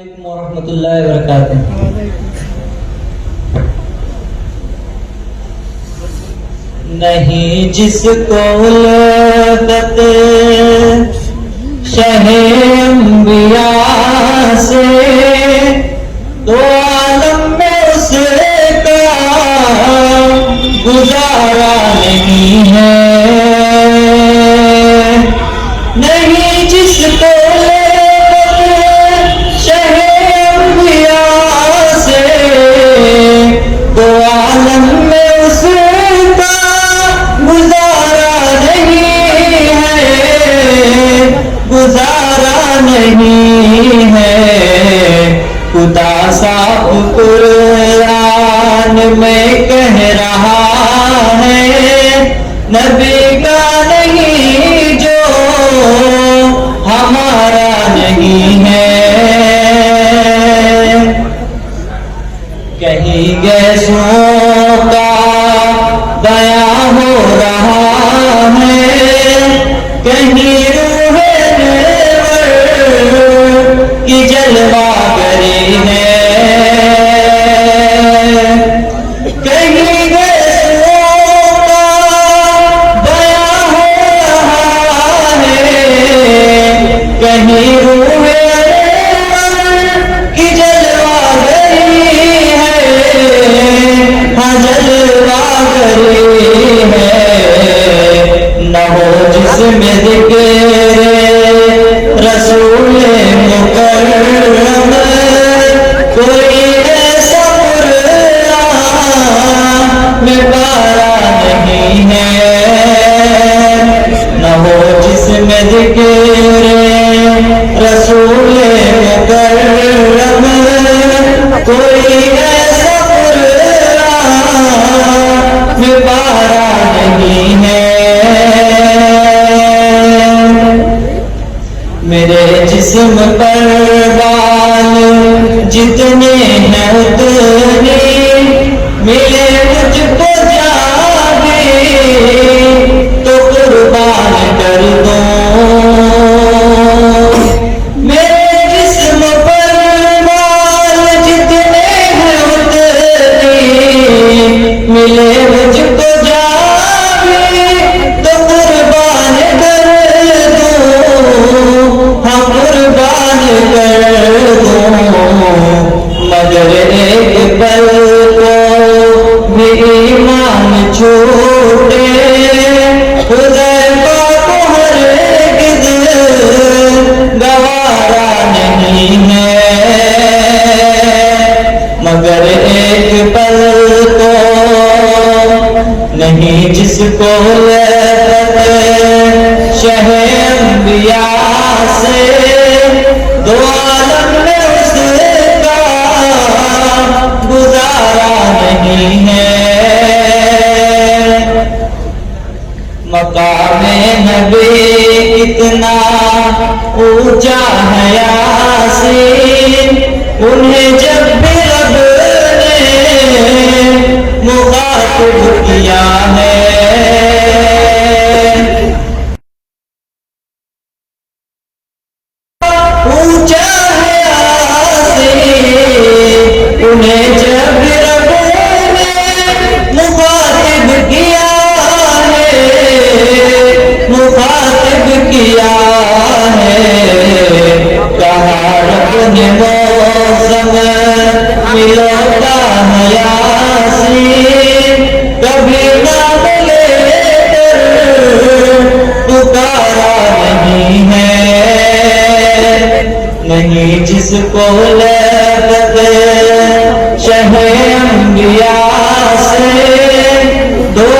علیکم ورحمۃ اللہ وبرکاتہ۔ نہیں جس کو لذت شہ انبیاء سے تو عالم میں اس کا گزارا نہیں ہے، نہیں جس کو خدا صاحب قرآن میں کہہ رہا ہے، نبی کا نہیں جو ہمارا نہیں ہے۔ کہیں گیسوں کا بیان ہو رہا ہے، کہیں روح کی جلوہ گری ہے، کہیں گیسوں کا بیان ہو رہا ہے، کہیں روح کی جلوہ گری ہے، ہاں جلوہ گری ہے۔ نہ ہو جس میں ذکر رسول مکرم، کوئی ایسا قرآن میں پارا نہیں ہے۔ نہ ہو جس میں ذکر رسول مکرم، کوئی ایسا قرآن میں پارا نہیں ہے۔ میرے جسم پر بال جتنے ہیں اتنے ملے مجھ کو جاگے تو قربان کر دوں۔ میرے جسم پر بال جتنے ہیں اتنے ملے مجھ کو جاگے تو قربان کر ہم قربان کر دوں۔ مگر ایک پل کو بھی ایمان چھوٹے حذیفہ کو ہرگز گوارا نہیں ہے، مگر ایک پل کو نہیں جس کو لذت شہ انبیاء سے دو عالم میں اس کا گزارا نہیں ہے۔ مقام نبی کتنا اونچا ہے یاسین، انہیں جب بھی رب نے مخاطب کیا ہے، اونچا ہے یاسین، انہیں جب رب نے مخاطب کیا ہے، مخاطب کیا ہے۔ کہا رب نے موسم ملوتا ہے یاسین، کبھی نام لے کر پکارا نہیں ہے، نہیں جس کو لذت شہ انبیاء سے دو